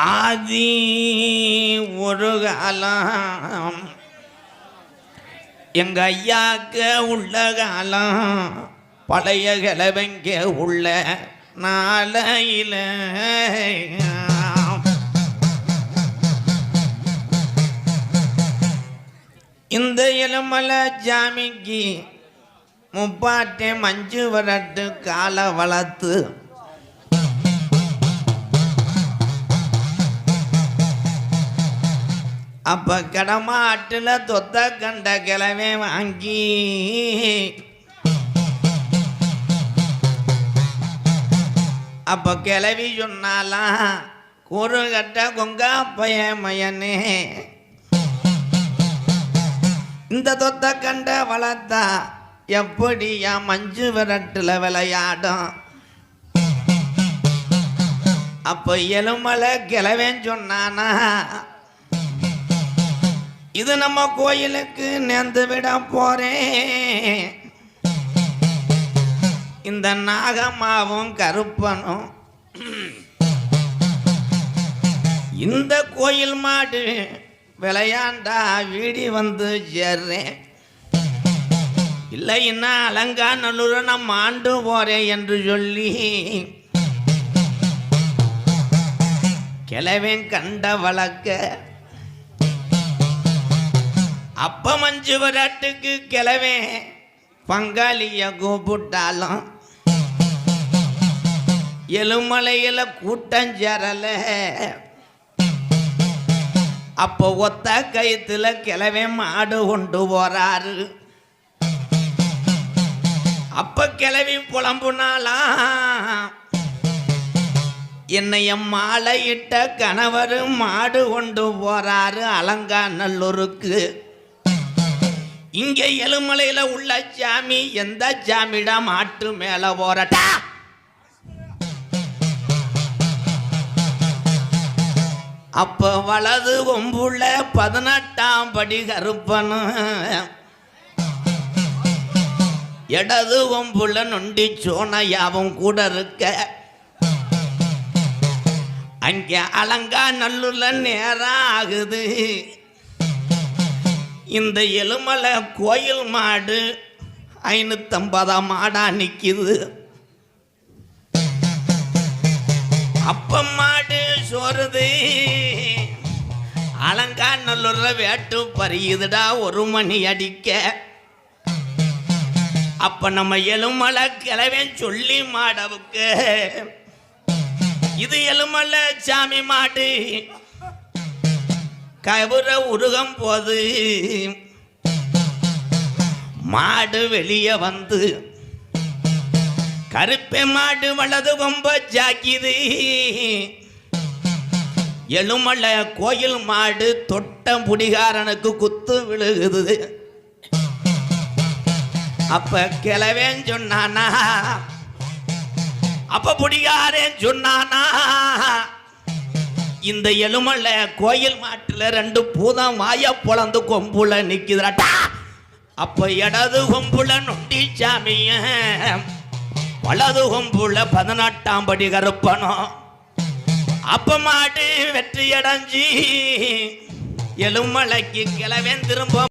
ஆதி ஒரு காலம் எங்க ஐயாக்க உள்ள காலம் பழைய கிழவங்க உள்ள நாளையில இந்த இளமலை ஜாமிக்கு முப்பாட்டே மஞ்சு வரட்டு காலை வளர்த்து அப்ப கடமாட்டில் தொத்த கண்ட கிழவே வாங்கி அப்ப கிளவி சொன்னாலாம் கூறு கட்ட கொங்க பைய மயனே இந்த தொத்த கண்ட வளர்த்தா எப்படியா மஞ்சு விரட்டுல விளையாடும். அப்ப எலுமலை கிளவேன்னு சொன்னானா இது நம்ம கோயிலுக்கு நேர்ந்து விட போறேன். இந்த நாகமாவும் கருப்பனும் இந்த கோயில் மாடு விளையாண்டா வீடி வந்து சேர்றேன், இல்லைன்னா அலங்காநல்லூர் நம்ம ஆண்டு போறேன் என்று சொல்லி கிழவன் கண்ட வழக்க அப்ப மஞ்சு விராட்டுக்கு கிழவே பங்காளிய கூப்பிட்டாலும் எலுமலையில கூட்டம் சேரல. அப்போ ஒத்த கயித்துல கிழவே மாடு கொண்டு போறாரு. அப்ப கிழவி புலம்புனாலாம் என்னைய மாலையிட்ட கணவர் மாடு கொண்டு போறாரு அலங்காநல்லூருக்கு. இங்க எலுமலையில உள்ள சாமி எந்த சாமிடா மாட்டு மேல போறட்டா. அப்ப வலது கொம்புள்ள 18ஆம் படி கருப்பனு, இடது கொம்புள்ள நொண்டி சோனையாவும் கூட இருக்க. அங்க அலங்காநல்லூர்ல நேரம் ஆகுது. இந்த எலுமலை கோயில் மாடு 550 மாடா நிக்குது. அப்ப மாடு சோறுது அலங்காநல்லூர்ல வேட்டு பறியுதுடா 1 மணி அடிக்க. அப்ப நம்ம எலுமலை கிழவன் சொல்லி மாடவுக்கு இது எலுமலை சாமி மாடு கவுர உருகம் போது மாடு வெளியே வந்து கருப்பை மாடு வலது கொம்ப ஜாக்கிது. எலுமலை கோயில் மாடு தொட்ட புடிகாரனுக்கு குத்து விழுகுது. அப்ப கிழவேன் சொன்னானா அப்ப புடிகாரன் சொன்னானா இந்த எலுமலை கோயில் மாட்டுல 2 பூதம் வாய பொழந்து கொம்புல நிக்குதுடா. அப்ப இடது கொம்புல நொண்டி சாமிய வலது கொம்புல 18ஆம் படி கருப்பனும். அப்ப மாடு வெற்றி அடைஞ்சி எலுமலைக்கு கிழவன் திரும்ப